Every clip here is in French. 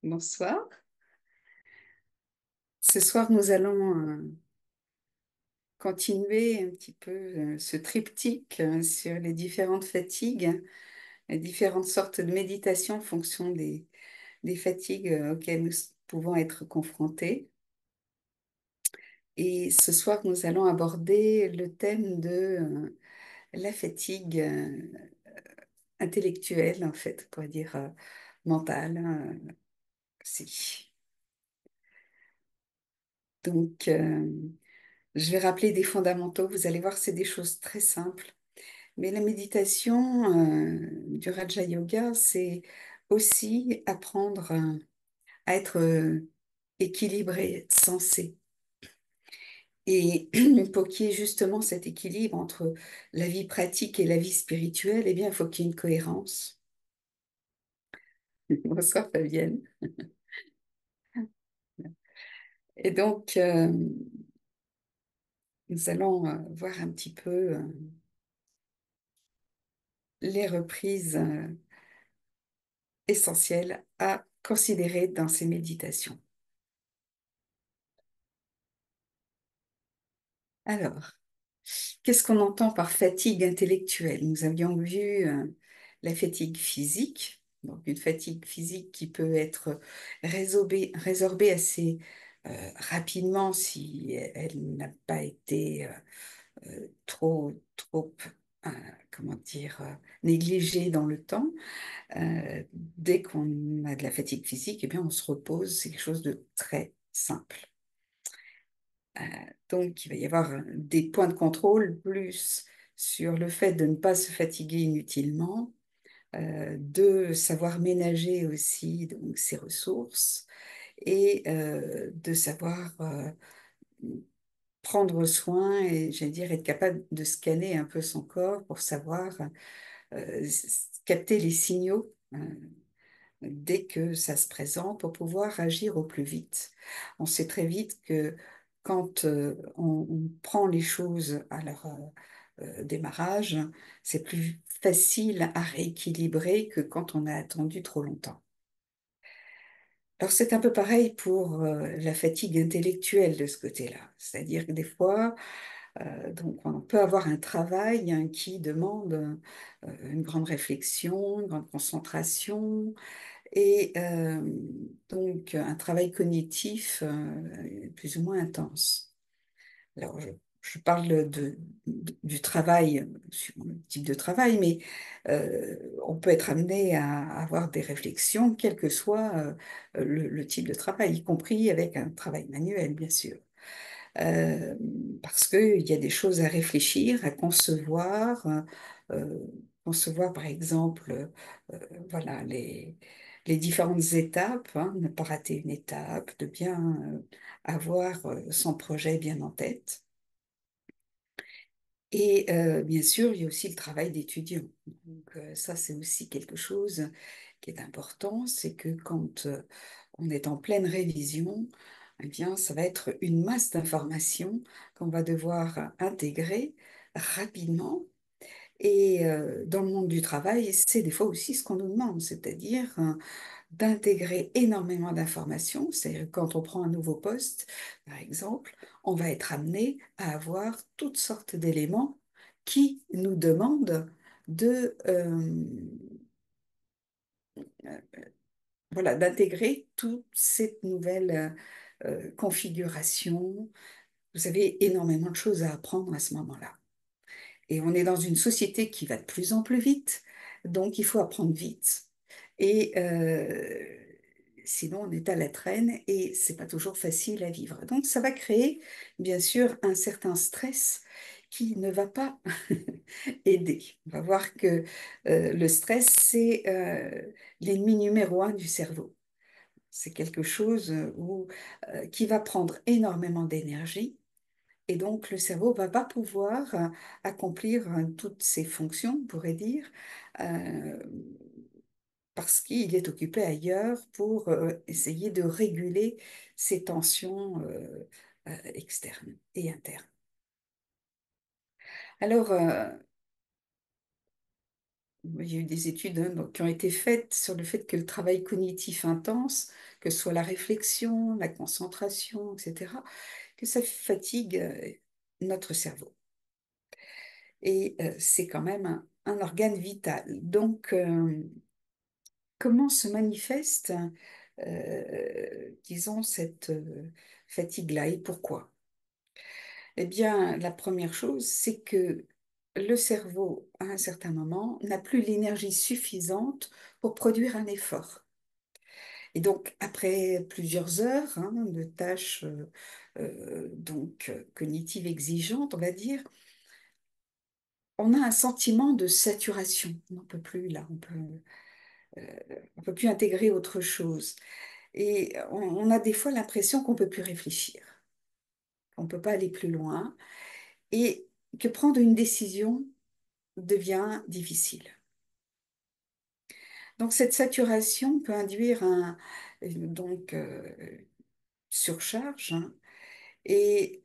Bonsoir. Ce soir, nous allons continuer un petit peu ce triptyque sur les différentes fatigues, les différentes sortes de méditation en fonction des fatigues auxquelles nous pouvons être confrontés. Et ce soir, nous allons aborder le thème de la fatigue intellectuelle, en fait, on pourrait dire mentale aussi. Donc, je vais rappeler des fondamentaux. Vous allez voir, c'est des choses très simples. Mais la méditation du Raja Yoga, c'est aussi apprendre à être équilibré, sensé. Et pour qu'il y ait justement cet équilibre entre la vie pratique et la vie spirituelle, eh bien, il faut qu'il y ait une cohérence. Bonsoir Fabienne. Et donc, nous allons voir un petit peu les reprises essentielles à considérer dans ces méditations. Alors, qu'est-ce qu'on entend par fatigue intellectuelle? Nous avions vu la fatigue physique, donc une fatigue physique qui peut être résorbée assez rapidement si elle n'a pas été trop, euh, comment dire, négligée dans le temps. Dès qu'on a de la fatigue physique, eh bien, on se repose, c'est quelque chose de très simple. Euh, donc, il va y avoir des points de contrôle plus sur le fait de ne pas se fatiguer inutilement, de savoir ménager aussi donc, ses ressources et de savoir prendre soin et, j'allais dire, être capable de scanner un peu son corps pour savoir capter les signaux. Dès que ça se présente pour pouvoir agir au plus vite. On sait très vite que quand on prend les choses à leur démarrage, c'est plus facile à rééquilibrer que quand on a attendu trop longtemps. Alors c'est un peu pareil pour la fatigue intellectuelle de ce côté-là. C'est-à-dire que des fois, donc on peut avoir un travail hein, qui demande une grande réflexion, une grande concentration, et donc un travail cognitif plus ou moins intense. Alors, je parle du travail, sur le type de travail, mais on peut être amené à avoir des réflexions, quel que soit le type de travail, y compris avec un travail manuel, bien sûr. Euh, Parce qu'il y a des choses à réfléchir, à concevoir, euh, concevoir par exemple, voilà, les différentes étapes, hein, ne pas rater une étape, de bien avoir son projet bien en tête. Et bien sûr, il y a aussi le travail d'étudiant. Donc ça, c'est aussi quelque chose qui est important, c'est que quand on est en pleine révision, eh bien, ça va être une masse d'informations qu'on va devoir intégrer rapidement. Et dans le monde du travail, c'est des fois aussi ce qu'on nous demande, c'est-à-dire d'intégrer énormément d'informations. C'est quand on prend un nouveau poste, par exemple, on va être amené à avoir toutes sortes d'éléments qui nous demandent de, voilà, d'intégrer toute cette nouvelle configuration. Vous avez énormément de choses à apprendre à ce moment-là. Et on est dans une société qui va de plus en plus vite, donc il faut apprendre vite. Et sinon, on est à la traîne et c'est pas toujours facile à vivre. Donc, ça va créer, bien sûr, un certain stress qui ne va pas aider. On va voir que le stress, c'est l'ennemi numéro un du cerveau. C'est quelque chose qui va prendre énormément d'énergie et donc, le cerveau va pas pouvoir accomplir toutes ses fonctions, on pourrait dire, euh, parce qu'il est occupé ailleurs pour essayer de réguler ses tensions externes et internes. Alors, il y a eu des études qui ont été faites sur le fait que le travail cognitif intense, que ce soit la réflexion, la concentration, etc., que ça fatigue notre cerveau. Et c'est quand même un organe vital. Donc, comment se manifeste, disons, cette fatigue-là et pourquoi? Eh bien, la première chose, c'est que le cerveau, à un certain moment, n'a plus l'énergie suffisante pour produire un effort. Et donc, après plusieurs heures de tâches cognitives exigeantes, on va dire, on a un sentiment de saturation. On n'en peut plus là, euh, on peut plus intégrer autre chose. Et on a des fois l'impression qu'on peut plus réfléchir, qu'on peut pas aller plus loin, et que prendre une décision devient difficile. Donc cette saturation peut induire donc surcharge, et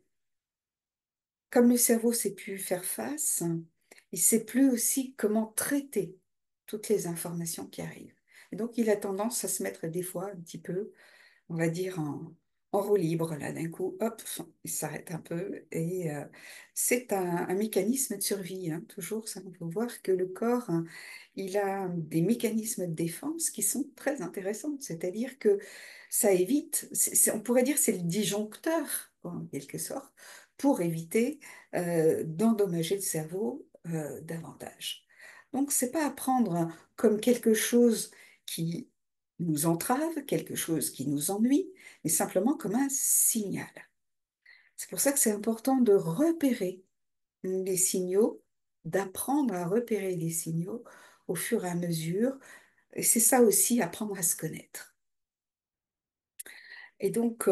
comme le cerveau ne sait plus faire face, il ne sait plus aussi comment traiter toutes les informations qui arrivent. Et donc il a tendance à se mettre des fois un petit peu, on va dire, en roue libre. Là, d'un coup, hop, il s'arrête un peu. Et c'est un mécanisme de survie, hein, toujours. Ça, on peut voir que le corps, hein, il a des mécanismes de défense qui sont très intéressants. C'est-à-dire que ça évite, on pourrait dire, c'est le disjoncteur, en quelque sorte, pour éviter d'endommager le cerveau davantage. Donc, c'est pas à prendre comme quelque chose qui nous entrave, quelque chose qui nous ennuie, mais simplement comme un signal. C'est pour ça que c'est important de repérer les signaux, d'apprendre à repérer les signaux au fur et à mesure. Et c'est ça aussi, apprendre à se connaître. Et donc,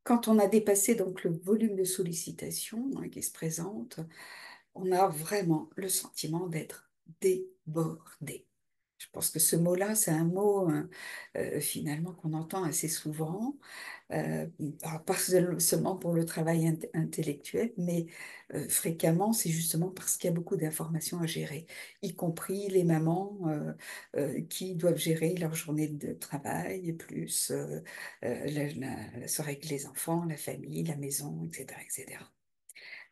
quand on a dépassé donc le volume de sollicitation qui se présente, on a vraiment le sentiment d'être débordé. Je pense que ce mot-là, c'est un mot finalement qu'on entend assez souvent, euh, alors pas seulement pour le travail intellectuel, mais fréquemment, c'est justement parce qu'il y a beaucoup d'informations à gérer, y compris les mamans qui doivent gérer leur journée de travail, plus la soirée avec les enfants, la famille, la maison, etc., etc.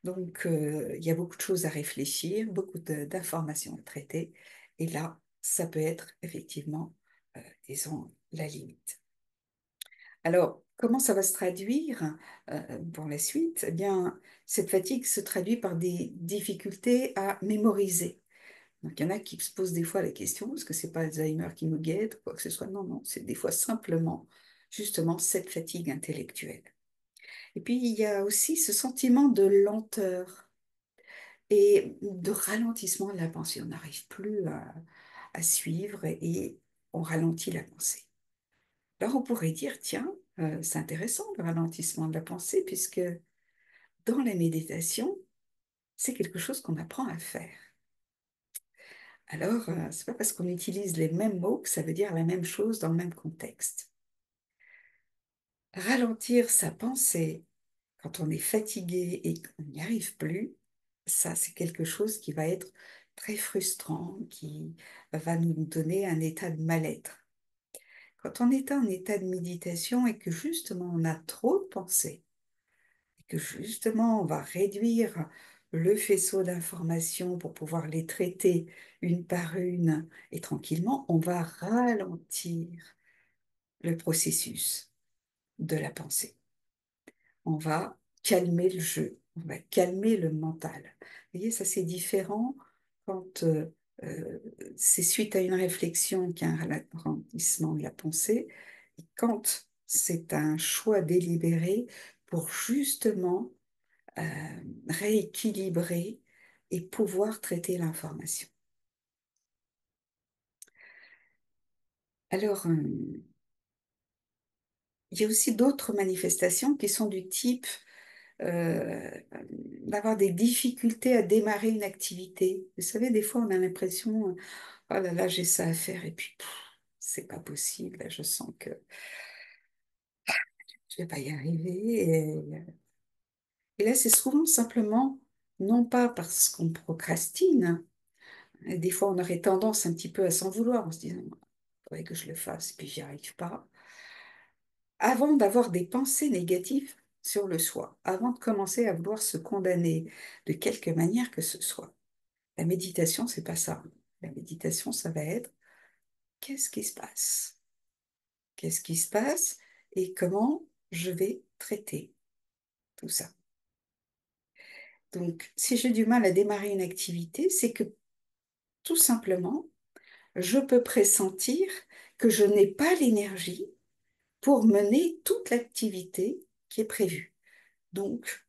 Donc, il y a beaucoup de choses à réfléchir, beaucoup d'informations à traiter, et là, ça peut être effectivement, disons, la limite. Alors, comment ça va se traduire pour la suite? Eh bien, cette fatigue se traduit par des difficultés à mémoriser. Donc, il y en a qui se posent des fois la question, est-ce que c'est pas Alzheimer qui nous guette, ou quoi que ce soit? Non, non, c'est des fois simplement, justement, cette fatigue intellectuelle. Et puis, il y a aussi ce sentiment de lenteur et de ralentissement de la pensée. On n'arrive plus à suivre et on ralentit la pensée. Alors on pourrait dire, tiens, c'est intéressant le ralentissement de la pensée, puisque dans la méditation, c'est quelque chose qu'on apprend à faire. Alors, c'est pas parce qu'on utilise les mêmes mots que ça veut dire la même chose dans le même contexte. Ralentir sa pensée quand on est fatigué et qu'on n'y arrive plus, ça, c'est quelque chose qui va être très frustrant, qui va nous donner un état de mal-être. Quand on est en état de méditation et que justement on a trop de pensées, et que justement on va réduire le faisceau d'informations pour pouvoir les traiter une par une et tranquillement, on va ralentir le processus de la pensée. On va calmer le jeu, on va calmer le mental. Vous voyez, ça c'est différent quand euh, c'est suite à une réflexion qu'il y a un ralentissement de la pensée, et quand c'est un choix délibéré pour justement euh, rééquilibrer et pouvoir traiter l'information. Alors, il y a aussi d'autres manifestations qui sont du type euh, d'avoir des difficultés à démarrer une activité. Vous savez, des fois, on a l'impression, oh là là, j'ai ça à faire, et puis, c'est pas possible, là, je sens que je vais pas y arriver. Et là, c'est souvent simplement, non pas parce qu'on procrastine, Et des fois, on aurait tendance un petit peu à s'en vouloir en se disant, il faudrait que je le fasse, puis j'y arrive pas. Avant d'avoir des pensées négatives sur le soi, avant de commencer à vouloir se condamner de quelque manière que ce soit. La méditation, c'est pas ça. La méditation, ça va être qu'est-ce qui se passe? Qu'est-ce qui se passe et comment je vais traiter tout ça? Donc, si j'ai du mal à démarrer une activité, c'est que tout simplement, je peux pressentir que je n'ai pas l'énergie pour mener toute l'activité qui est prévue. Donc,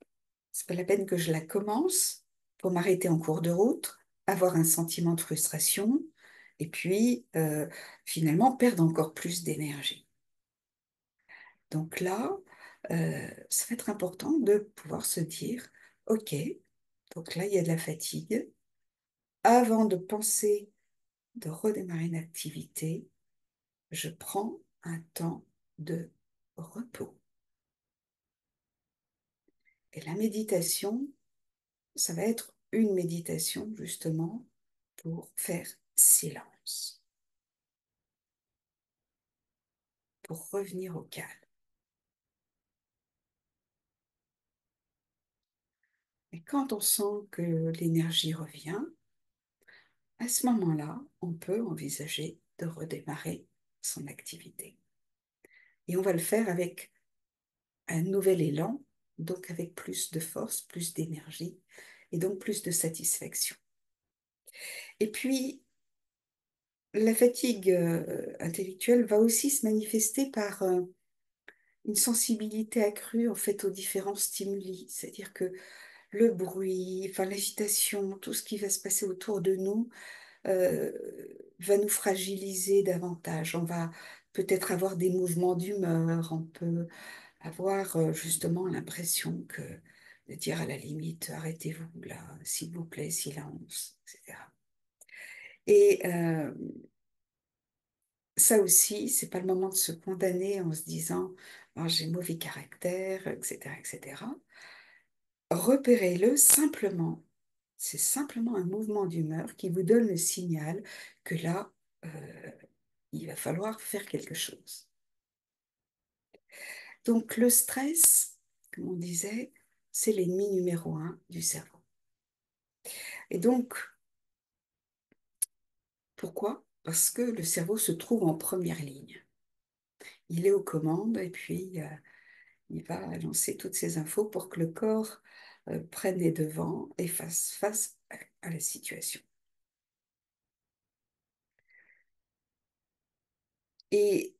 c'est pas la peine que je la commence pour m'arrêter en cours de route, avoir un sentiment de frustration et puis finalement perdre encore plus d'énergie. Donc là, ça va être important de pouvoir se dire, OK, donc là, il y a de la fatigue. Avant de penser de redémarrer une activité, je prends un temps de repos. Et la méditation, ça va être une méditation justement pour faire silence, pour revenir au calme. Et quand on sent que l'énergie revient, à ce moment-là, on peut envisager de redémarrer son activité. Et on va le faire avec un nouvel élan, donc avec plus de force, plus d'énergie et donc plus de satisfaction. Et puis, la fatigue intellectuelle va aussi se manifester par une sensibilité accrue en fait aux différents stimuli, c'est-à-dire que le bruit, enfin l'agitation, tout ce qui va se passer autour de nous euh, va nous fragiliser davantage. On va peut-être avoir des mouvements d'humeur, on peut avoir justement l'impression que de dire à la limite, arrêtez-vous là, s'il vous plaît, silence, etc. Et ça aussi, c'est pas le moment de se condamner en se disant, oh, j'ai mauvais caractère, etc., etc. Repérez-le simplement. C'est simplement un mouvement d'humeur qui vous donne le signal que là, euh, il va falloir faire quelque chose. Donc le stress, comme on disait, c'est l'ennemi numéro un du cerveau. Et donc, pourquoi? Parce que le cerveau se trouve en première ligne. Il est aux commandes et puis il va lancer toutes ces infos pour que le corps prenne les devants et fasse face à la situation. Et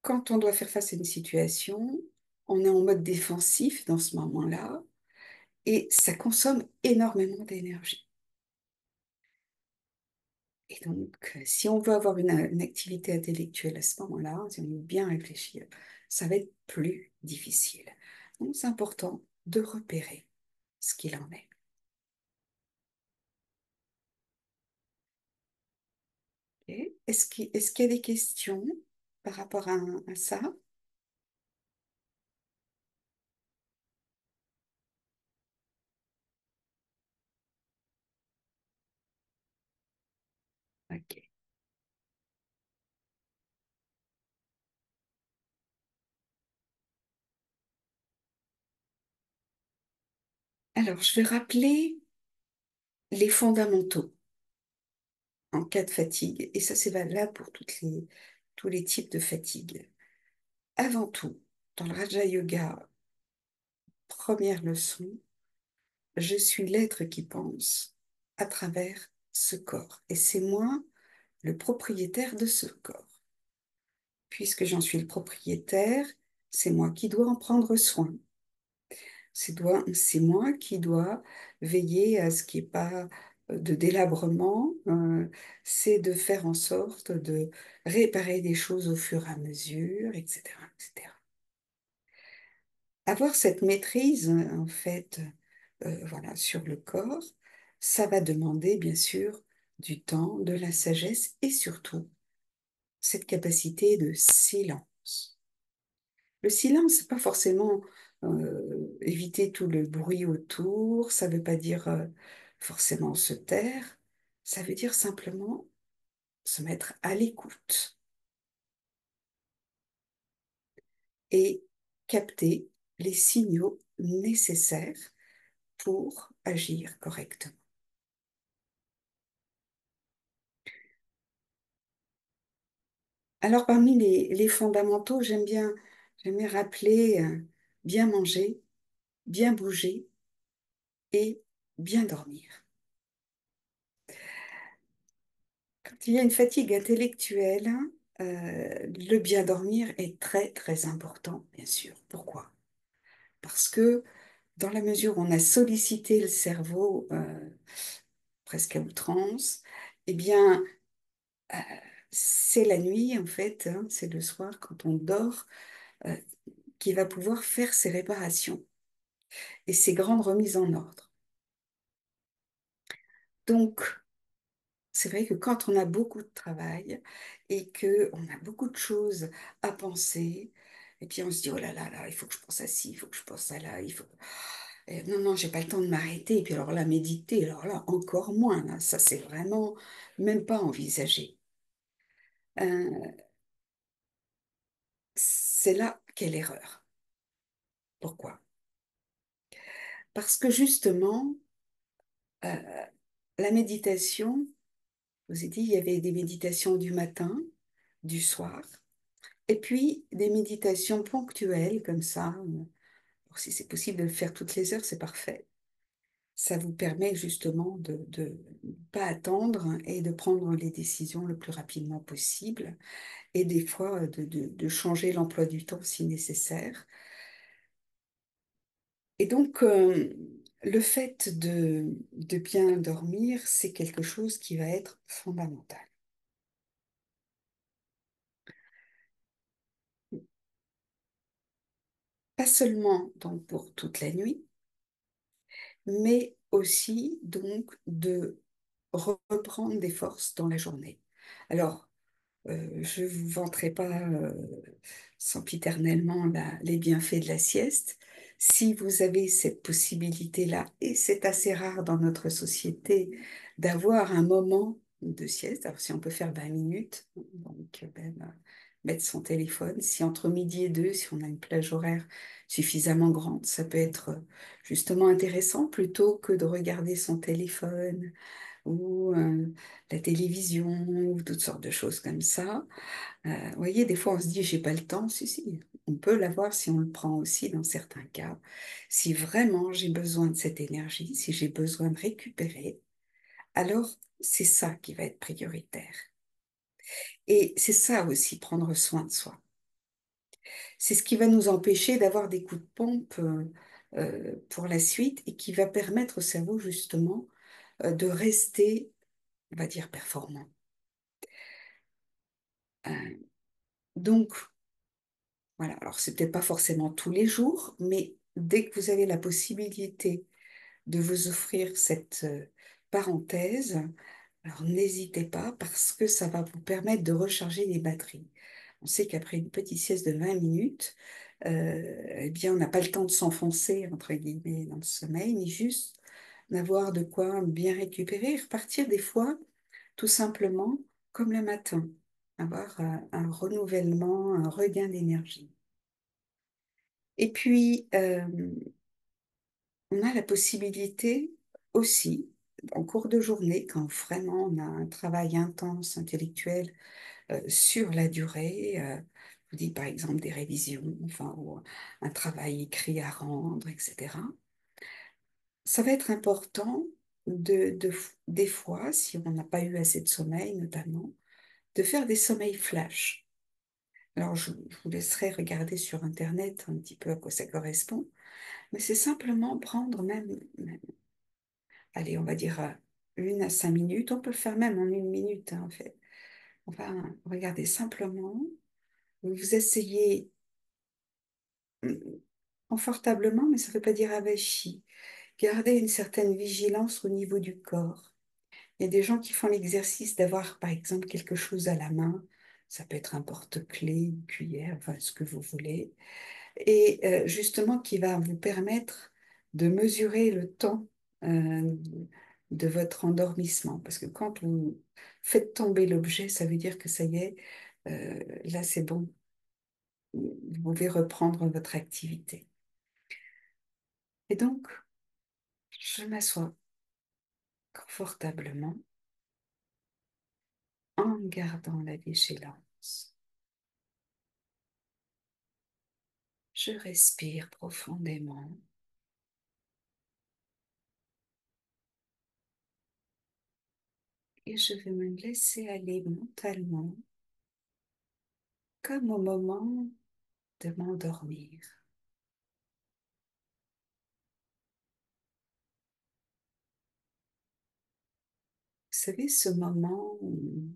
quand on doit faire face à une situation, on est en mode défensif dans ce moment-là et ça consomme énormément d'énergie. Et donc, si on veut avoir une activité intellectuelle à ce moment-là, si on veut bien réfléchir, ça va être plus difficile. Donc, c'est important de repérer ce qu'il en est. Ok. Est-ce qu'il y a des questions par rapport à ça? Ok. Alors, je vais rappeler les fondamentaux en cas de fatigue, et ça, c'est valable pour tous les types de fatigue. Avant tout, dans le Raja Yoga, première leçon, je suis l'être qui pense à travers ce corps, et c'est moi le propriétaire de ce corps. Puisque j'en suis le propriétaire, c'est moi qui dois en prendre soin. C'est moi qui dois veiller à ce qu'il n'y ait pas de délabrement. C'est de faire en sorte de réparer des choses au fur et à mesure, etc., etc. Avoir cette maîtrise, en fait, voilà, sur le corps, ça va demander, bien sûr, du temps, de la sagesse et surtout cette capacité de silence. Le silence, c'est pas forcément éviter tout le bruit autour, ça veut pas dire forcément se taire, Ça veut dire simplement se mettre à l'écoute et capter les signaux nécessaires pour agir correctement. Alors, parmi les fondamentaux, j'aime bien rappeler bien manger, bien bouger et bien dormir. Quand il y a une fatigue intellectuelle, le bien dormir est très, très important, bien sûr. Pourquoi? Parce que dans la mesure où on a sollicité le cerveau presque à outrance, eh bien, euh, c'est la nuit, en fait, hein, c'est le soir, quand on dort, euh, qui va pouvoir faire ses réparations et ses grandes remises en ordre. Donc, c'est vrai que quand on a beaucoup de travail et que on a beaucoup de choses à penser, et puis on se dit, oh là là là, il faut que je pense à ci, il faut que je pense à là, il faut... non, non, j'ai pas le temps de m'arrêter. Et puis alors là, méditer, alors là, encore moins. Là. Ça, c'est vraiment même pas envisagé. Euh, c'est là qu'est l'erreur. Pourquoi? Parce que justement, euh, la méditation, je vous ai dit, il y avait des méditations du matin, du soir, et puis des méditations ponctuelles comme ça. Alors, si c'est possible de le faire toutes les heures, c'est parfait. Ça vous permet justement de ne pas attendre et de prendre les décisions le plus rapidement possible et des fois de changer l'emploi du temps si nécessaire. Et donc, le fait de bien dormir, c'est quelque chose qui va être fondamental. Pas seulement donc pour toute la nuit, mais aussi donc de reprendre des forces dans la journée. Alors, je ne vous vanterai pas sempiternellement les bienfaits de la sieste. Si vous avez cette possibilité-là, et c'est assez rare dans notre société d'avoir un moment de sieste, alors si on peut faire 20 minutes, donc mettre son téléphone, si entre midi et deux, si on a une plage horaire suffisamment grande, ça peut être justement intéressant plutôt que de regarder son téléphone ou la télévision ou toutes sortes de choses comme ça. Vous voyez, des fois on se dit j'ai pas le temps. Si, si, on peut l'avoir si on le prend aussi dans certains cas. Si vraiment j'ai besoin de cette énergie, si j'ai besoin de récupérer, alors c'est ça qui va être prioritaire. Et c'est ça aussi, prendre soin de soi. C'est ce qui va nous empêcher d'avoir des coups de pompe pour la suite et qui va permettre au cerveau justement de rester, on va dire, performant. Euh, donc, voilà, alors c'est peut-être pas forcément tous les jours, mais dès que vous avez la possibilité de vous offrir cette parenthèse, alors n'hésitez pas parce que ça va vous permettre de recharger les batteries. On sait qu'après une petite sieste de 20 minutes, eh bien, on n'a pas le temps de s'enfoncer, entre guillemets, dans le sommeil, mais juste d'avoir de quoi bien récupérer et repartir des fois, tout simplement, comme le matin, avoir un renouvellement, un regain d'énergie. Et puis, on a la possibilité aussi, en cours de journée, quand vraiment on a un travail intense intellectuel sur la durée, je vous dis par exemple des révisions, enfin, ou un travail écrit à rendre, etc. Ça va être important des fois, si on n'a pas eu assez de sommeil notamment, de faire des sommeils flash. Alors, je vous laisserai regarder sur Internet un petit peu à quoi ça correspond, mais c'est simplement prendre allez, on va dire 1 à 5 minutes. On peut le faire même en 1 minute, hein, en fait. Enfin, regardez simplement. Vous vous asseyez confortablement, mais ça ne veut pas dire avachi. Gardez une certaine vigilance au niveau du corps. Il y a des gens qui font l'exercice d'avoir, par exemple, quelque chose à la main. Ça peut être un porte-clés, une cuillère, enfin, ce que vous voulez. Et justement, qui va vous permettre de mesurer le temps de votre endormissement. Parce que quand vous faites tomber l'objet, ça veut dire que ça y est, là c'est bon, vous pouvez reprendre votre activité. Et donc, je m'assois confortablement en gardant la vigilance. Je respire profondément et je vais me laisser aller mentalement comme au moment de m'endormir. Vous savez, ce moment où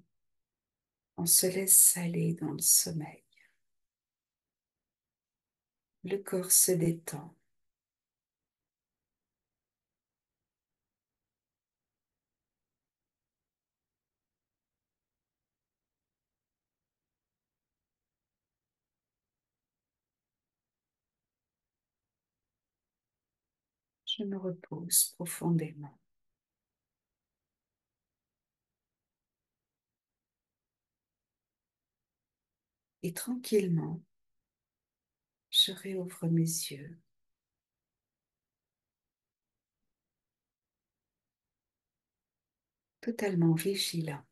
on se laisse aller dans le sommeil, le corps se détend. Je me repose profondément et tranquillement, je réouvre mes yeux, totalement vigilant,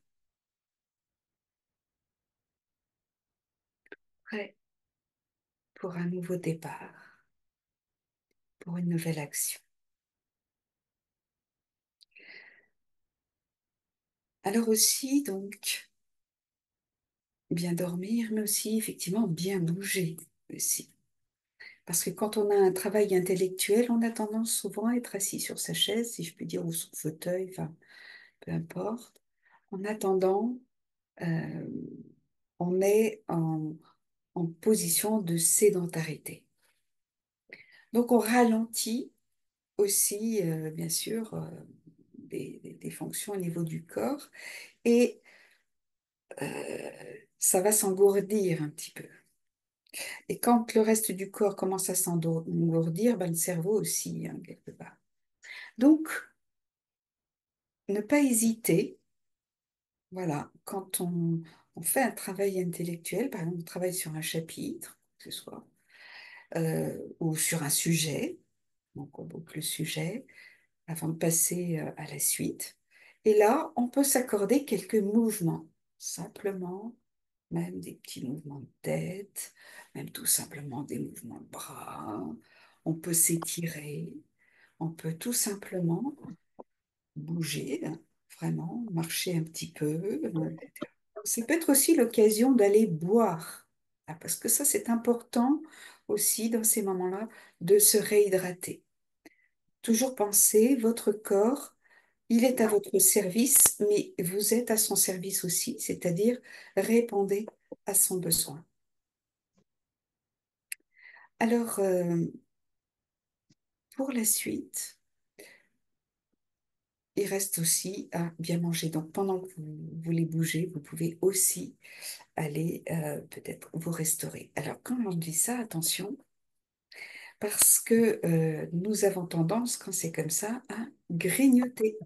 prêt pour un nouveau départ, pour une nouvelle action. Alors aussi, donc, bien dormir, mais aussi effectivement bien bouger aussi. Parce que quand on a un travail intellectuel, on a tendance souvent à être assis sur sa chaise, si je puis dire, ou son fauteuil, enfin, peu importe. En attendant, euh, on est en position de sédentarité. Donc on ralentit aussi, bien sûr, des fonctions au niveau du corps et ça va s'engourdir un petit peu. Et quand le reste du corps commence à s'engourdir, ben, le cerveau aussi, hein, quelque part. Donc, ne pas hésiter, voilà, quand on fait un travail intellectuel, par exemple, on travaille sur un chapitre, que ce soit, ou sur un sujet, donc on boucle le sujet, avant de passer à la suite. Et là, on peut s'accorder quelques mouvements, simplement, même des petits mouvements de tête, même tout simplement des mouvements de bras. On peut s'étirer, on peut tout simplement bouger, hein, vraiment, marcher un petit peu. C'est peut-être aussi l'occasion d'aller boire, ah, parce que ça, c'est important aussi dans ces moments-là de se réhydrater. Toujours penser, votre corps, il est à votre service, mais vous êtes à son service aussi, c'est-à-dire répondez à son besoin. Alors, pour la suite, il reste aussi à bien manger. Donc, pendant que vous voulez bouger, vous pouvez aussi aller peut-être vous restaurer. Alors, quand on dit ça, attention, parce que nous avons tendance, quand c'est comme ça, à grignoter.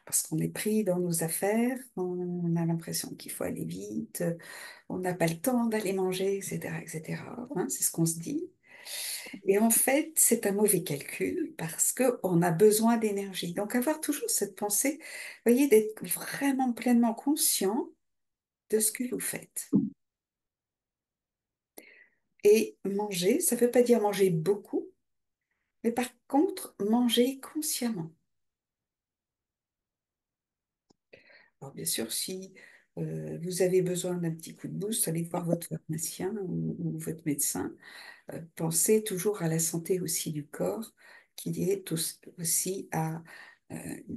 Parce qu'on est pris dans nos affaires, on a l'impression qu'il faut aller vite, on n'a pas le temps d'aller manger, etc., etc. Hein, c'est ce qu'on se dit. Et en fait, c'est un mauvais calcul parce qu'on a besoin d'énergie. Donc, avoir toujours cette pensée, voyez, d'être vraiment pleinement conscient de ce que vous faites. Et manger, ça ne veut pas dire manger beaucoup, mais par contre, manger consciemment. Alors, bien sûr, si vous avez besoin d'un petit coup de boost, allez voir votre pharmacien ou votre médecin. Pensez toujours à la santé aussi du corps, qui est aussi à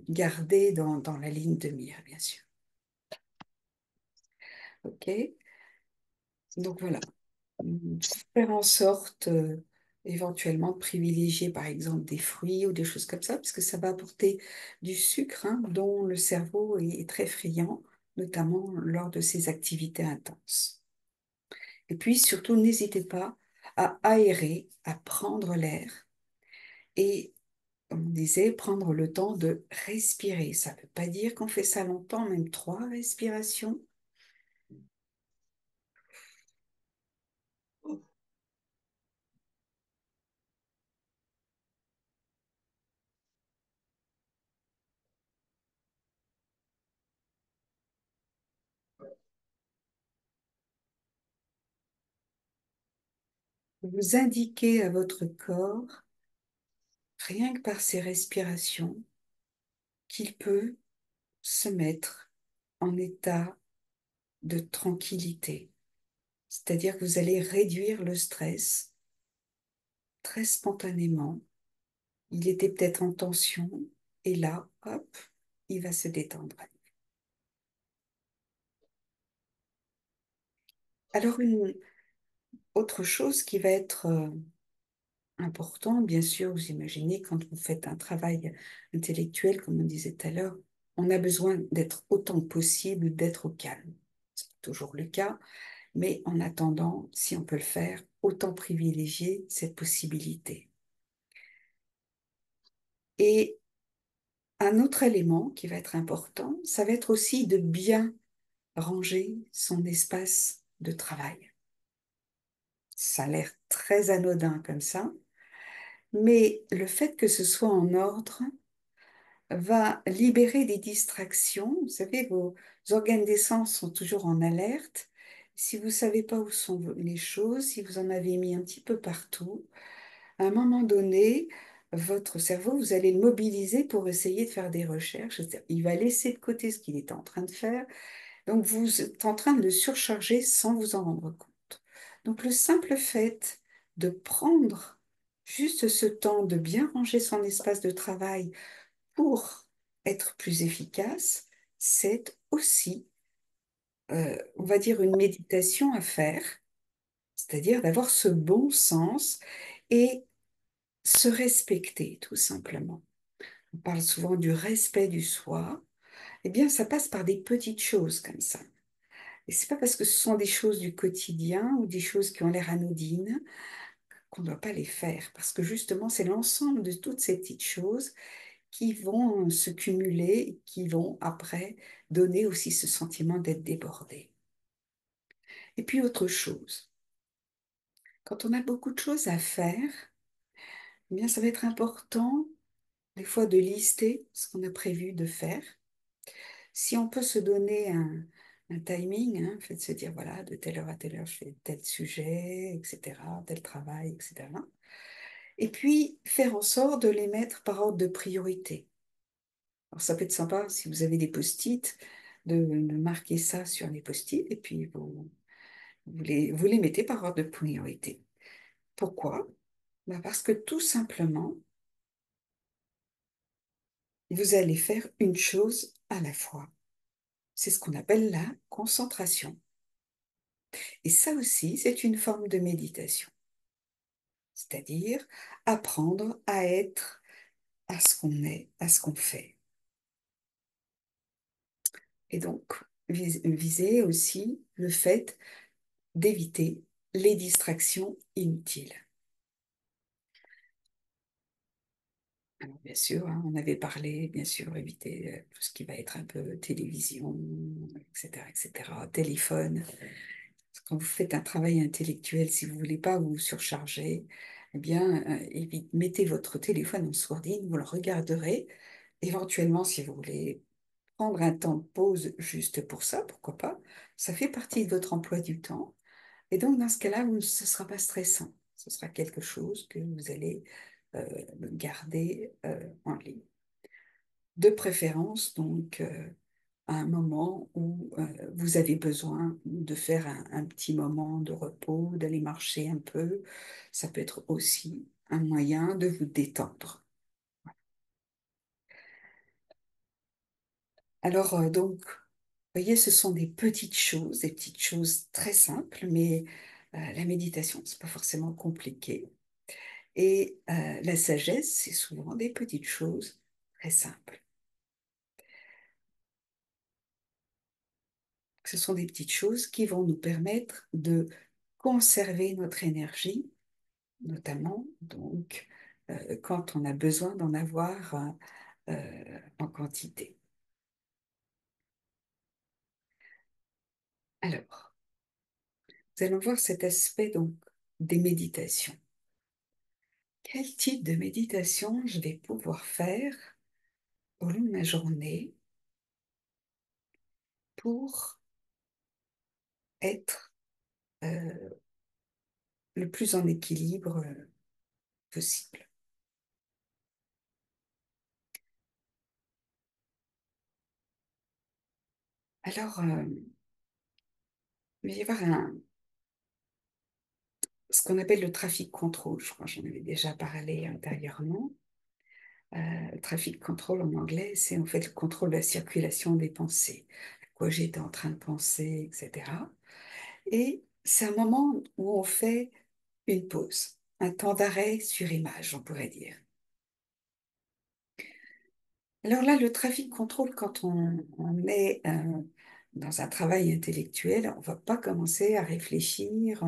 garder dans la ligne de mire, bien sûr. OK? Donc voilà. Faire en sorte éventuellement de privilégier par exemple des fruits ou des choses comme ça, parce que ça va apporter du sucre, hein, dont le cerveau est très friand, notamment lors de ses activités intenses. Et puis surtout, n'hésitez pas à aérer, à prendre l'air et on disait prendre le temps de respirer. Ça ne veut pas dire qu'on fait ça longtemps, même 3 respirations. Vous indiquez à votre corps, rien que par ces respirations, qu'il peut se mettre en état de tranquillité. C'est-à-dire que vous allez réduire le stress très spontanément. Il était peut-être en tension et là, hop, il va se détendre. Alors, une autre chose qui va être important, bien sûr, vous imaginez, quand vous faites un travail intellectuel, comme on disait tout à l'heure, on a besoin d'être autant que possible, d'être au calme. C'est pas toujours le cas, mais en attendant, si on peut le faire, autant privilégier cette possibilité. Et un autre élément qui va être important, ça va être aussi de bien ranger son espace de travail. Ça a l'air très anodin comme ça, mais le fait que ce soit en ordre va libérer des distractions. Vous savez, vos organes des sens sont toujours en alerte. Si vous ne savez pas où sont les choses, si vous en avez mis un petit peu partout, à un moment donné, votre cerveau, vous allez le mobiliser pour essayer de faire des recherches. Il va laisser de côté ce qu'il est en train de faire. Donc, vous êtes en train de le surcharger sans vous en rendre compte. Donc, le simple fait de prendre juste ce temps de bien ranger son espace de travail pour être plus efficace, c'est aussi, on va dire, une méditation à faire, c'est-à-dire d'avoir ce bon sens et se respecter, tout simplement. On parle souvent du respect du soi. Eh bien, ça passe par des petites choses comme ça. Et c'est pas parce que ce sont des choses du quotidien ou des choses qui ont l'air anodines qu'on ne doit pas les faire, parce que justement, c'est l'ensemble de toutes ces petites choses qui vont se cumuler, qui vont après donner aussi ce sentiment d'être débordé. Et puis autre chose, quand on a beaucoup de choses à faire, eh bien ça va être important des fois de lister ce qu'on a prévu de faire. Si on peut se donner un timing, hein, fait de se dire voilà, de telle heure à telle heure, je fais tel sujet, etc., tel travail, etc. Et puis faire en sorte de les mettre par ordre de priorité. Alors, ça peut être sympa si vous avez des post-it, de marquer ça sur les post-it et puis vous les mettez par ordre de priorité. Pourquoi? Ben, parce que tout simplement, vous allez faire une chose à la fois. C'est ce qu'on appelle la concentration. Et ça aussi, c'est une forme de méditation, c'est-à-dire apprendre à être à ce qu'on est, à ce qu'on fait. Et donc, viser aussi le fait d'éviter les distractions inutiles. Alors, bien sûr, hein, on avait parlé, bien sûr, éviter tout ce qui va être un peu télévision, etc., etc., téléphone. Quand vous faites un travail intellectuel, si vous ne voulez pas vous surcharger, eh bien, mettez votre téléphone en sourdine, vous le regarderez. Éventuellement, si vous voulez prendre un temps de pause juste pour ça, pourquoi pas? Ça fait partie de votre emploi du temps. Et donc, dans ce cas-là, ce ne sera pas stressant. Ce sera quelque chose que vous allez garder en ligne. De préférence, donc, à un moment où vous avez besoin de faire un petit moment de repos, d'aller marcher un peu. Ça peut être aussi un moyen de vous détendre. Alors, donc, vous voyez, ce sont des petites choses très simples, mais la méditation, c'est pas forcément compliqué. Et la sagesse, c'est souvent des petites choses très simples. Ce sont des petites choses qui vont nous permettre de conserver notre énergie, notamment donc quand on a besoin d'en avoir en quantité. Alors, nous allons voir cet aspect donc des méditations. Quel type de méditation je vais pouvoir faire au long de ma journée pour être le plus en équilibre possible. Alors, il va y avoir ce qu'on appelle le trafic control. Je crois que j'en avais déjà parlé antérieurement. Le trafic control en anglais, c'est en fait le contrôle de la circulation des pensées, à quoi j'étais en train de penser, etc. Et c'est un moment où on fait une pause, un temps d'arrêt sur image, on pourrait dire. Alors là, le trafic control, quand on est dans un travail intellectuel, on ne va pas commencer à réfléchir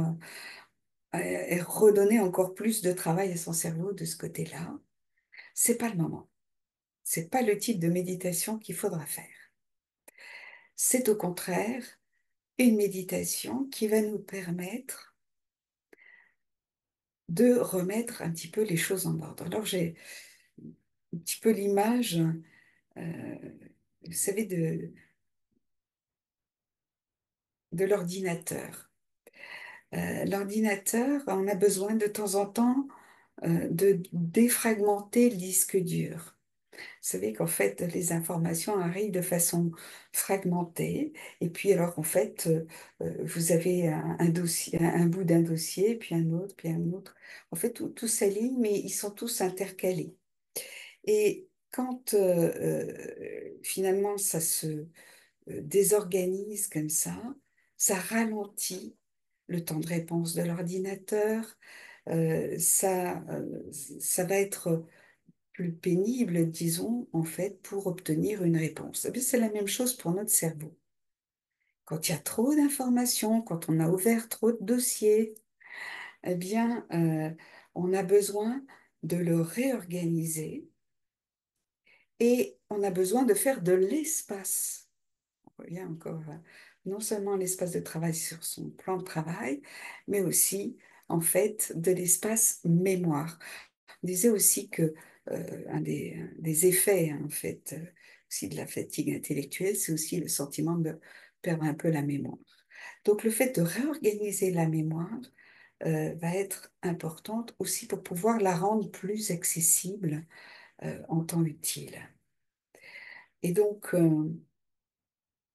et redonner encore plus de travail à son cerveau de ce côté-là. C'est pas le moment. C'est pas le type de méditation qu'il faudra faire. C'est au contraire une méditation qui va nous permettre de remettre un petit peu les choses en ordre. Alors j'ai un petit peu l'image, euh, vous savez, de l'ordinateur. L'ordinateur, on a besoin de temps en temps de défragmenter le disque dur. Vous savez qu'en fait, les informations arrivent de façon fragmentée. Et puis, alors, en fait, vous avez un dossier, un bout d'un dossier, puis un autre, puis un autre. En fait, tout s'aligne, mais ils sont tous intercalés. Et quand finalement ça se désorganise comme ça ralentit le temps de réponse de l'ordinateur, ça va être plus pénible, disons, en fait, pour obtenir une réponse. Eh bien, c'est la même chose pour notre cerveau. Quand il y a trop d'informations, quand on a ouvert trop de dossiers, eh bien, on a besoin de le réorganiser et on a besoin de faire de l'espace. On revient encore non seulement l'espace de travail sur son plan de travail, mais aussi, en fait, de l'espace mémoire. On disait aussi que un des effets, hein, en fait, aussi de la fatigue intellectuelle, c'est aussi le sentiment de perdre un peu la mémoire. Donc, le fait de réorganiser la mémoire va être importante aussi pour pouvoir la rendre plus accessible en temps utile. Et donc,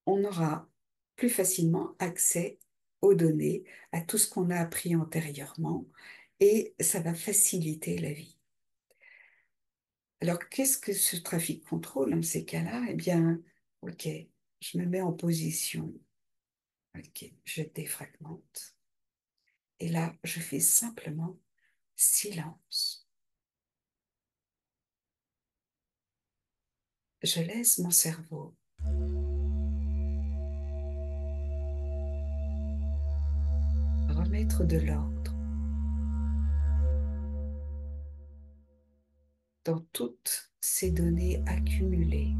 on aura plus facilement accès aux données, à tout ce qu'on a appris antérieurement, et ça va faciliter la vie. Alors, qu'est-ce que ce trafic contrôle dans ces cas-là? Eh bien, OK, je me mets en position. OK, je défragmente. Et là, je fais simplement silence. Je laisse mon cerveau remettre de l'ordre dans toutes ces données accumulées.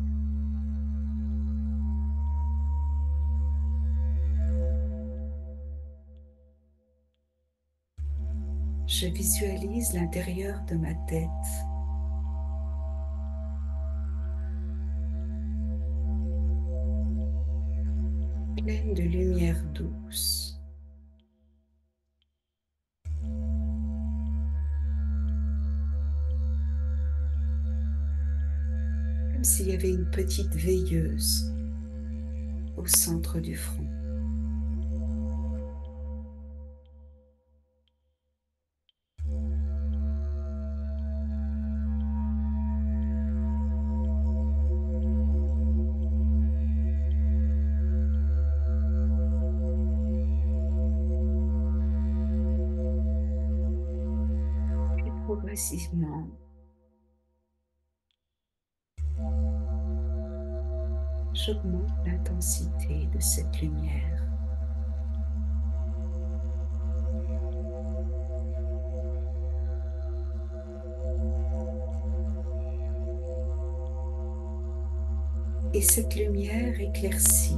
Je visualise l'intérieur de ma tête pleine de lumière douce. Comme s'il y avait une petite veilleuse au centre du front. Et progressivement, j'augmente l'intensité de cette lumière. Et cette lumière éclaircit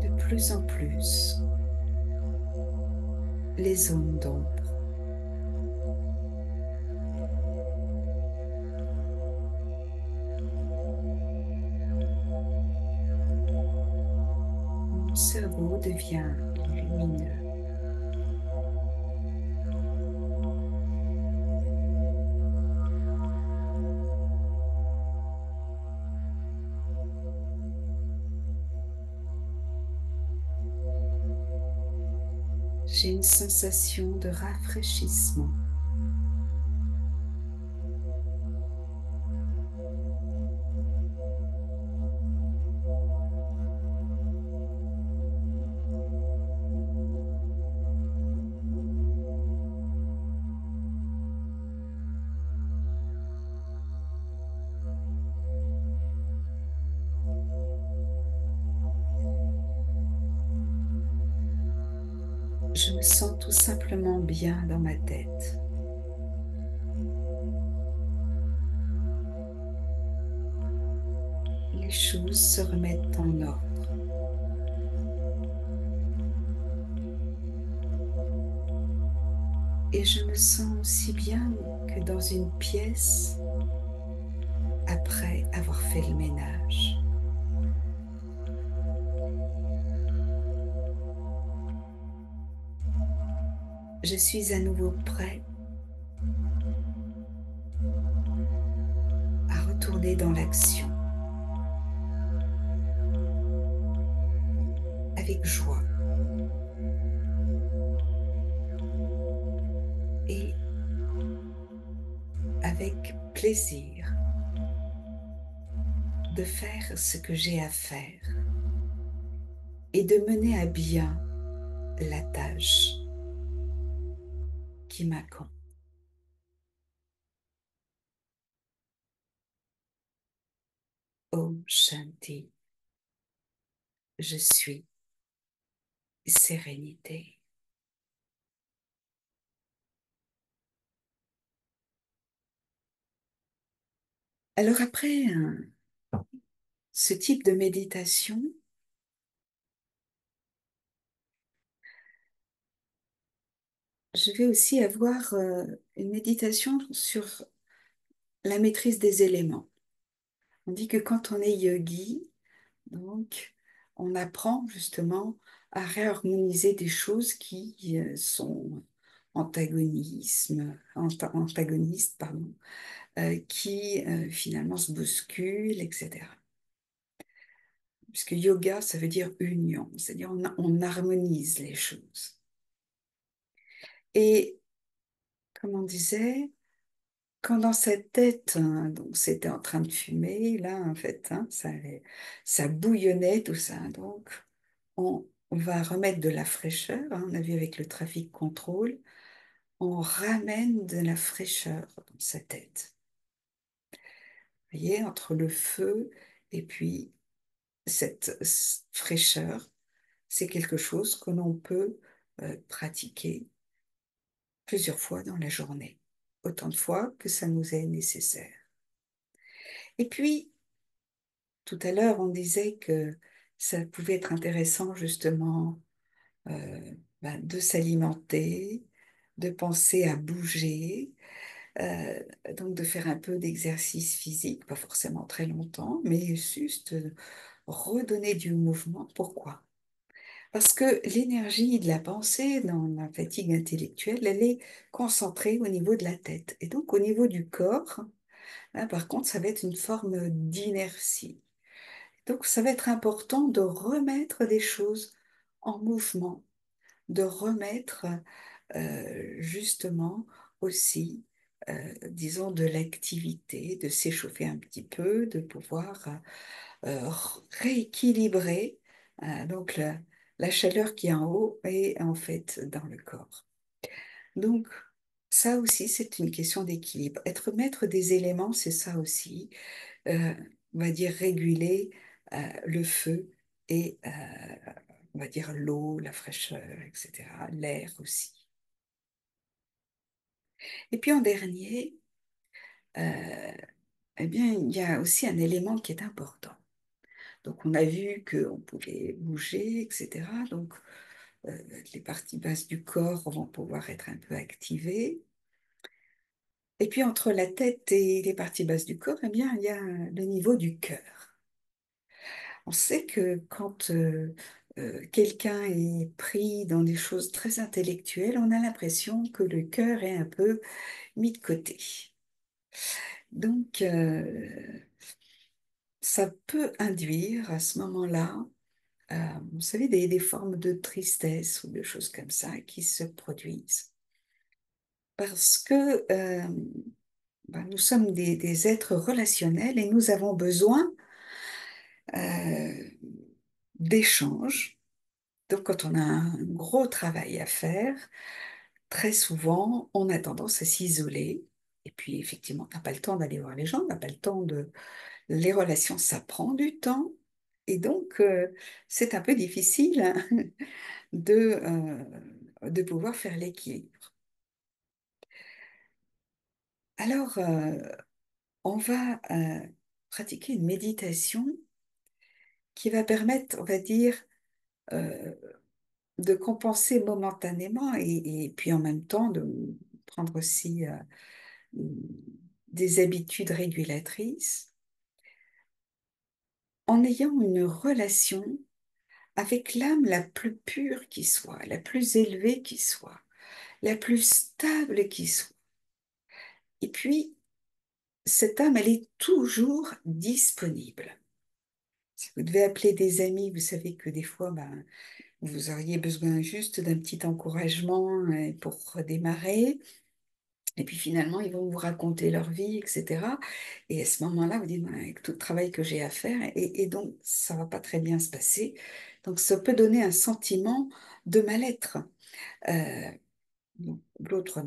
de plus en plus les zones d'ombre. Mon cerveau devient lumineux. J'ai une sensation de rafraîchissement. Je me sens tout simplement bien dans ma tête. Les choses se remettent en ordre. Et je me sens aussi bien que dans une pièce après avoir fait le ménage. Je suis à nouveau prêt à retourner dans l'action avec joie et avec plaisir de faire ce que j'ai à faire et de mener à bien la tâche qui m'incombe. Om Shanti, je suis sérénité. Alors après ce type de méditation, je vais aussi avoir une méditation sur la maîtrise des éléments. On dit que quand on est yogi, donc, on apprend justement à réharmoniser des choses qui sont antagonistes, pardon, qui finalement se bousculent, etc. Puisque yoga, ça veut dire union, c'est-à-dire on harmonise les choses. Et comme on disait, quand dans cette tête, hein, donc c'était en train de fumer, là, en fait, hein, ça bouillonnait, tout ça. Donc, on va remettre de la fraîcheur, hein, on a vu avec le trafic contrôle, on ramène de la fraîcheur dans sa tête. Vous voyez, entre le feu et puis cette fraîcheur, c'est quelque chose que l'on peut pratiquer plusieurs fois dans la journée, autant de fois que ça nous est nécessaire. Et puis, tout à l'heure, on disait que ça pouvait être intéressant justement de s'alimenter, de penser à bouger, euh, donc de faire un peu d'exercice physique, pas forcément très longtemps, mais juste redonner du mouvement. Pourquoi? Parce que l'énergie de la pensée dans la fatigue intellectuelle, elle est concentrée au niveau de la tête. Et donc au niveau du corps, là, par contre, ça va être une forme d'inertie. Donc ça va être important de remettre des choses en mouvement, de remettre justement aussi, disons, de l'activité, de s'échauffer un petit peu, de pouvoir rééquilibrer donc la chaleur qui est en haut et en fait dans le corps. Donc, ça aussi, c'est une question d'équilibre. Être maître des éléments, c'est ça aussi. Euh, on va dire réguler le feu et on va dire l'eau, la fraîcheur, etc. L'air aussi. Et puis en dernier, eh bien, il y a aussi un élément qui est important. Donc, on a vu qu'on pouvait bouger, etc. Donc, euh, les parties basses du corps vont pouvoir être un peu activées. Et puis, entre la tête et les parties basses du corps, eh bien, il y a le niveau du cœur. On sait que quand quelqu'un est pris dans des choses très intellectuelles, on a l'impression que le cœur est un peu mis de côté. Donc, ça peut induire à ce moment-là, vous savez, des formes de tristesse ou de choses comme ça qui se produisent. Parce que nous sommes des êtres relationnels et nous avons besoin euh, d'échanges. Donc, quand on a un gros travail à faire, très souvent, on a tendance à s'isoler. Et puis, effectivement, on n'a pas le temps d'aller voir les gens, on n'a pas le temps de... Les relations, ça prend du temps. Et donc, c'est un peu difficile de pouvoir faire l'équilibre. Alors, on va pratiquer une méditation qui va permettre, on va dire, euh, de compenser momentanément et puis en même temps de prendre aussi des habitudes régulatrices en ayant une relation avec l'âme la plus pure qui soit, la plus élevée qui soit, la plus stable qui soit. Et puis, cette âme, elle est toujours disponible. Si vous devez appeler des amis, vous savez que des fois, ben, vous auriez besoin juste d'un petit encouragement pour redémarrer. Et puis finalement, ils vont vous raconter leur vie, etc. Et à ce moment-là, vous dites, ben, avec tout le travail que j'ai à faire, et donc ça va pas très bien se passer. Donc ça peut donner un sentiment de mal-être. Euh, donc, l'autre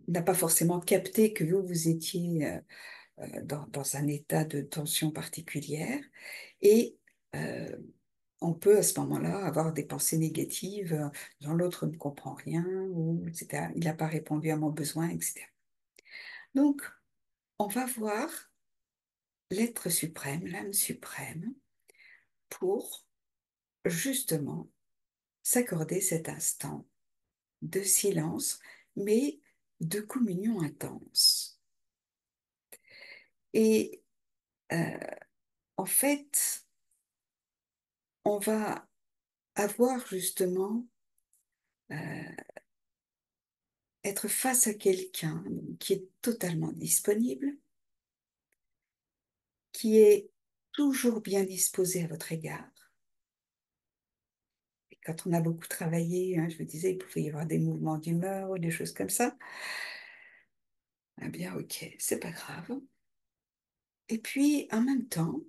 n'a pas forcément capté que vous étiez dans un état de tension particulière. Et euh, on peut à ce moment-là avoir des pensées négatives, genre l'autre ne comprend rien, ou etc. Il n'a pas répondu à mon besoin, etc. Donc, on va voir l'être suprême, l'âme suprême, pour justement s'accorder cet instant de silence, mais de communion intense. Et euh, en fait, on va avoir justement être face à quelqu'un qui est totalement disponible, qui est toujours bien disposé à votre égard. Et quand on a beaucoup travaillé, hein, je vous disais, il pouvait y avoir des mouvements d'humeur ou des choses comme ça. Eh bien, ok, c'est pas grave. Et puis, en même temps,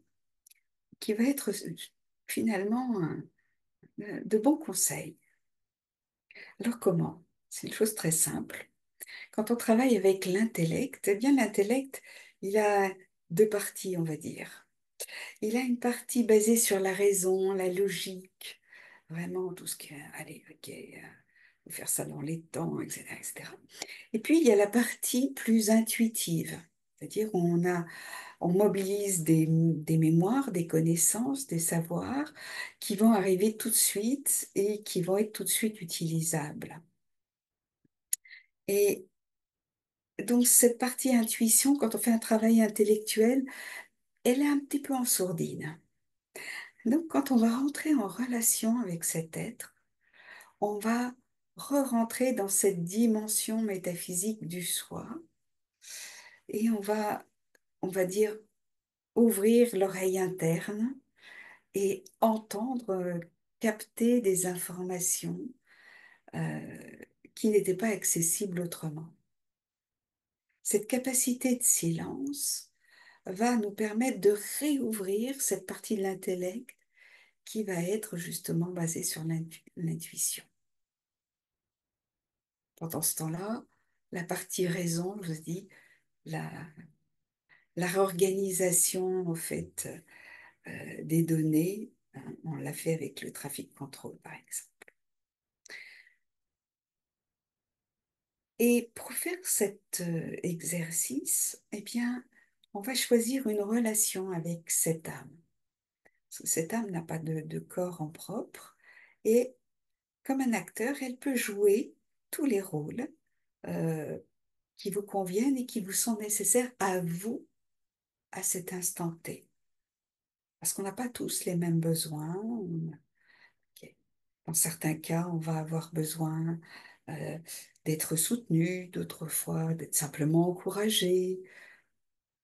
qui va être finalement de bons conseils. Alors, comment? C'est une chose très simple. Quand on travaille avec l'intellect, eh bien, l'intellect, il a deux parties, on va dire. Il a une partie basée sur la raison, la logique, vraiment tout ce qui est, allez, ok, faut faire ça dans les temps, etc., etc. Et puis, il y a la partie plus intuitive, c'est-à-dire on mobilise des mémoires, des connaissances, des savoirs qui vont arriver tout de suite et qui vont être tout de suite utilisables. Et donc, cette partie intuition, quand on fait un travail intellectuel, elle est un petit peu en sourdine. Donc, quand on va rentrer en relation avec cet être, on va re-rentrer dans cette dimension métaphysique du soi et on va dire, ouvrir l'oreille interne et entendre, capter des informations euh, qui n'étaient pas accessibles autrement. Cette capacité de silence va nous permettre de réouvrir cette partie de l'intellect qui va être justement basée sur l'intuition. Pendant ce temps-là, la partie raison, je vous dis, la, la réorganisation en fait des données, hein, on l'a fait avec le traffic control par exemple. Et pour faire cet exercice, eh bien, On va choisir une relation avec cette âme. Parce que cette âme n'a pas de corps en propre et comme un acteur, elle peut jouer tous les rôles euh, qui vous conviennent et qui vous sont nécessaires à vous à cet instant T. Parce qu'on n'a pas tous les mêmes besoins. Ok. Dans certains cas, on va avoir besoin euh, d'être soutenu, d'autres fois d'être simplement encouragé,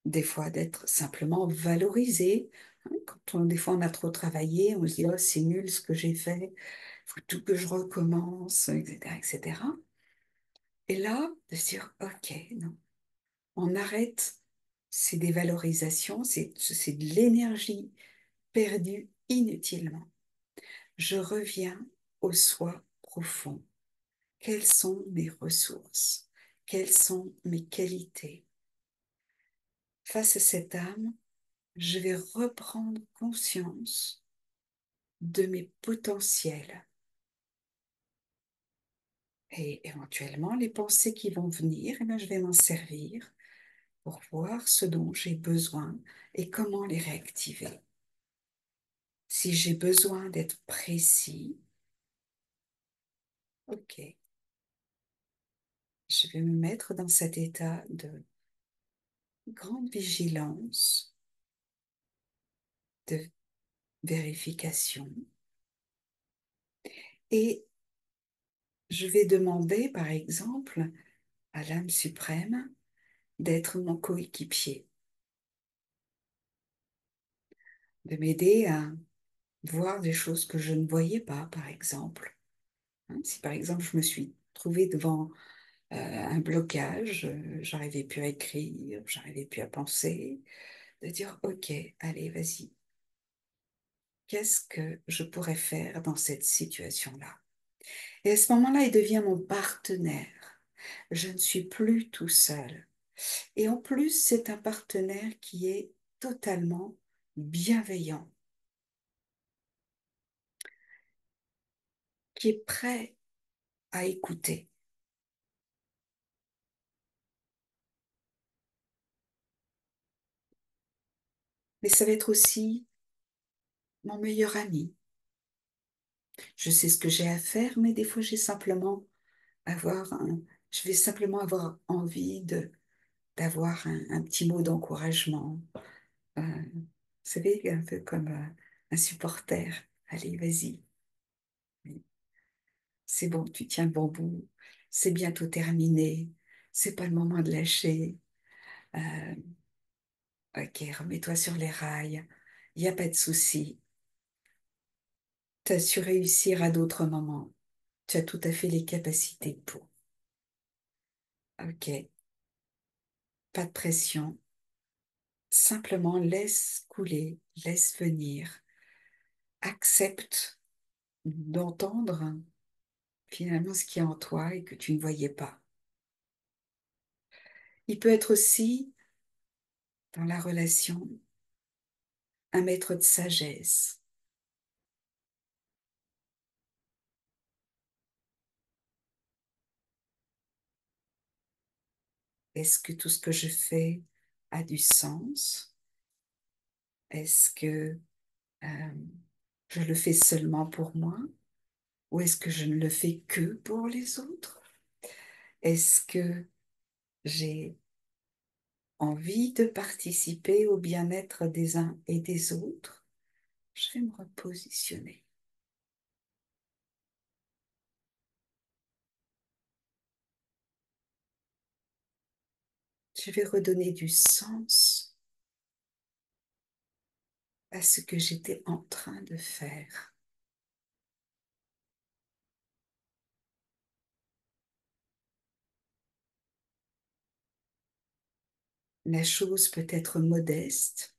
des fois d'être simplement valorisé. Hein, des fois on a trop travaillé, on se dit, oh, c'est nul ce que j'ai fait, il faut tout que je recommence, etc., etc. Et là, de se dire, ok, non, on arrête ces dévalorisations, c'est de l'énergie perdue inutilement. Je reviens au soi profond. Quelles sont mes ressources? Quelles sont mes qualités? Face à cette âme, je vais reprendre conscience de mes potentiels et éventuellement les pensées qui vont venir, eh bien, je vais m'en servir pour voir ce dont j'ai besoin et comment les réactiver. Si j'ai besoin d'être précis, ok, je vais me mettre dans cet état de grande vigilance, de vérification et je vais demander, par exemple, à l'âme suprême d'être mon coéquipier, de m'aider à voir des choses que je ne voyais pas, par exemple. Hein, si par exemple je me suis trouvée devant un blocage, j'arrivais plus à écrire, j'arrivais plus à penser, de dire, OK, allez, vas-y, qu'est-ce que je pourrais faire dans cette situation-là? Et à ce moment-là, il devient mon partenaire. Je ne suis plus tout seul. Et en plus, c'est un partenaire qui est totalement bienveillant, qui est prêt à écouter. Mais ça va être aussi mon meilleur ami. Je sais ce que j'ai à faire, mais des fois, avoir un, je vais simplement avoir envie d'avoir un petit mot d'encouragement. Vous savez, un peu comme un supporter. Allez, vas-y. Oui, c'est bon, tu tiens le bon bout. C'est bientôt terminé. C'est pas le moment de lâcher. Euh, ok, remets-toi sur les rails. Il n'y a pas de souci. Tu as su réussir à d'autres moments. Tu as tout à fait les capacités pour. Ok, pas de pression. Simplement laisse couler, laisse venir. Accepte d'entendre finalement ce qu'il y a en toi et que tu ne voyais pas. Il peut être aussi, dans la relation, un maître de sagesse. Est-ce que tout ce que je fais a du sens? Est-ce que euh, je le fais seulement pour moi? Ou est-ce que je ne le fais que pour les autres? Est-ce que j'ai envie de participer au bien-être des uns et des autres? Je vais me repositionner. Je vais redonner du sens à ce que j'étais en train de faire. La chose peut être modeste,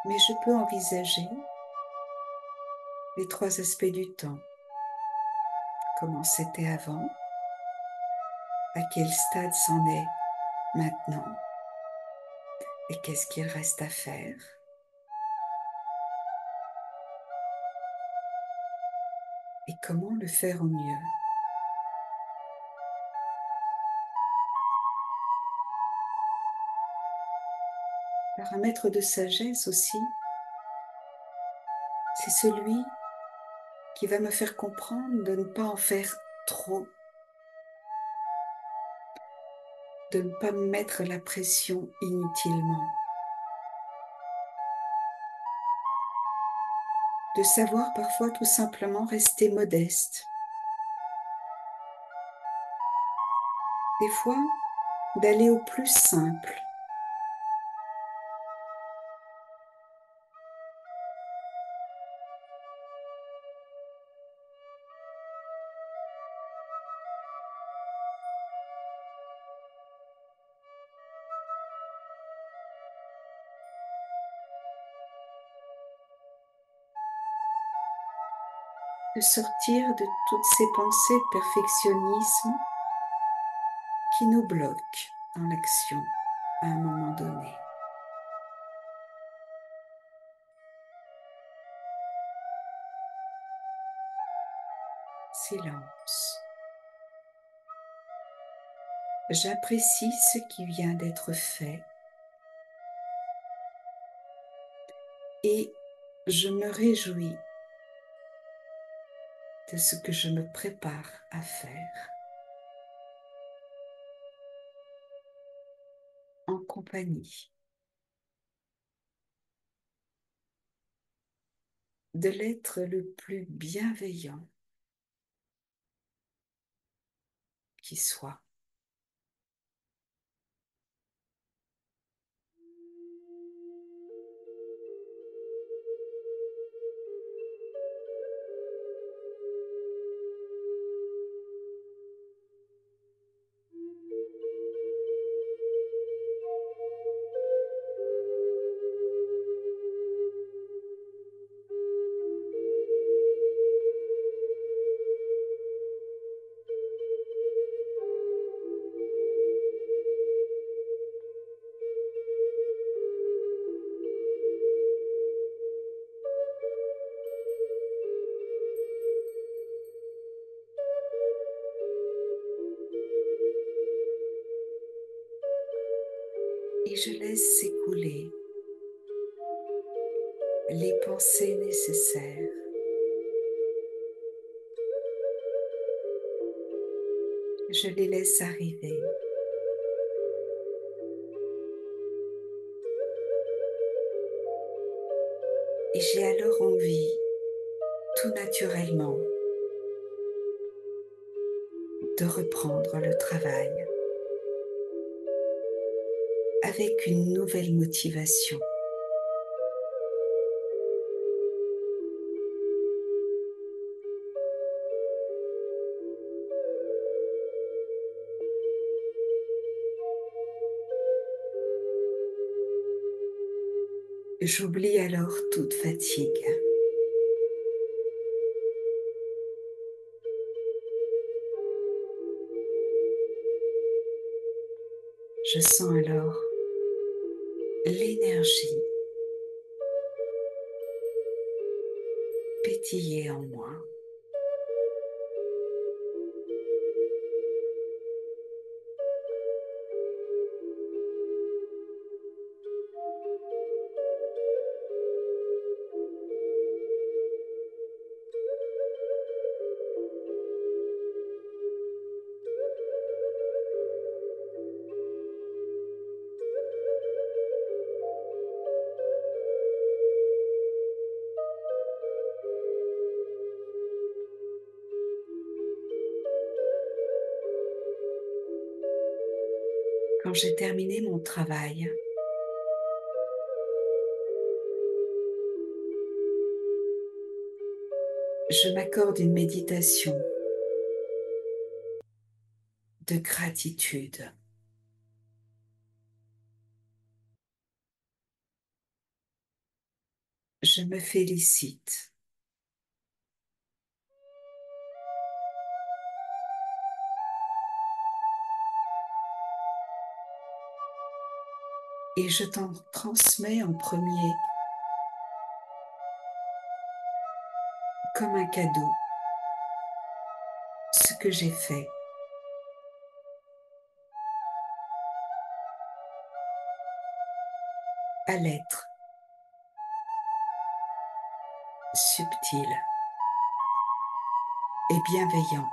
mais je peux envisager les trois aspects du temps. Comment c'était avant, à quel stade c'en est maintenant, et qu'est-ce qu'il reste à faire, et comment le faire au mieux. Alors, un maître de sagesse aussi, c'est celui qui va me faire comprendre de ne pas en faire trop, de ne pas me mettre la pression inutilement, de savoir parfois tout simplement rester modeste. Des fois, d'aller au plus simple, de sortir de toutes ces pensées de perfectionnisme qui nous bloquent dans l'action à un moment donné. Silence. J'apprécie ce qui vient d'être fait et je me réjouis de ce que je me prépare à faire en compagnie de l'être le plus bienveillant qui soit. Et je laisse s'écouler les pensées nécessaires. Je les laisse arriver. Et j'ai alors envie, tout naturellement, de reprendre le travail avec une nouvelle motivation. J'oublie alors toute fatigue. Je sens alors l'énergie pétiller en moi. Quand j'ai terminé mon travail, je m'accorde une méditation de gratitude. Je me félicite. Et je t'en transmets en premier comme un cadeau ce que j'ai fait. à l'être subtil et bienveillant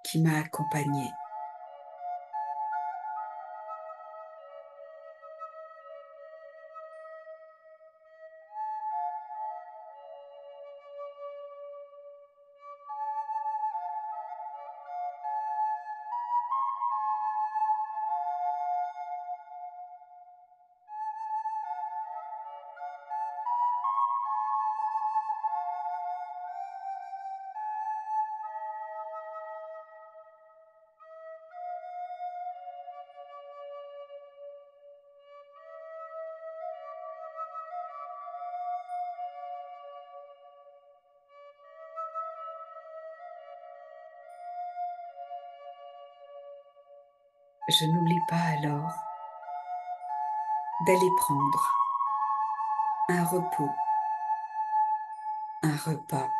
qui m'a accompagné. Je n'oublie pas alors d'aller prendre un repos, un repas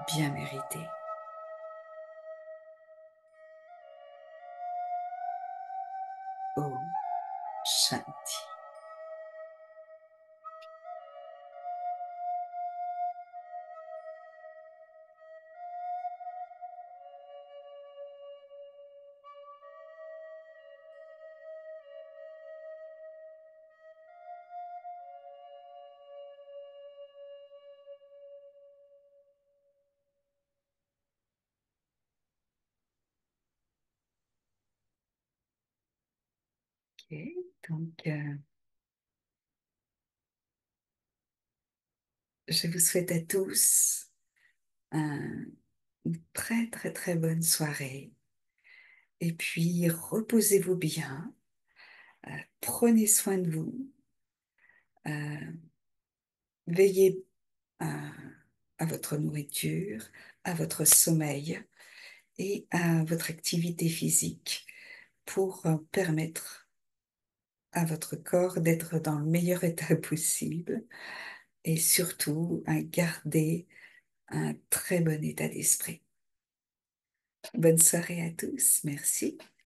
bien mérité. Oh, Shanti. Ok, donc je vous souhaite à tous une très très très bonne soirée. Et puis reposez-vous bien, prenez soin de vous, euh, veillez à, à votre nourriture, à votre sommeil et à votre activité physique pour permettre à votre corps d'être dans le meilleur état possible et surtout à garder un très bon état d'esprit. Bonne soirée à tous, merci.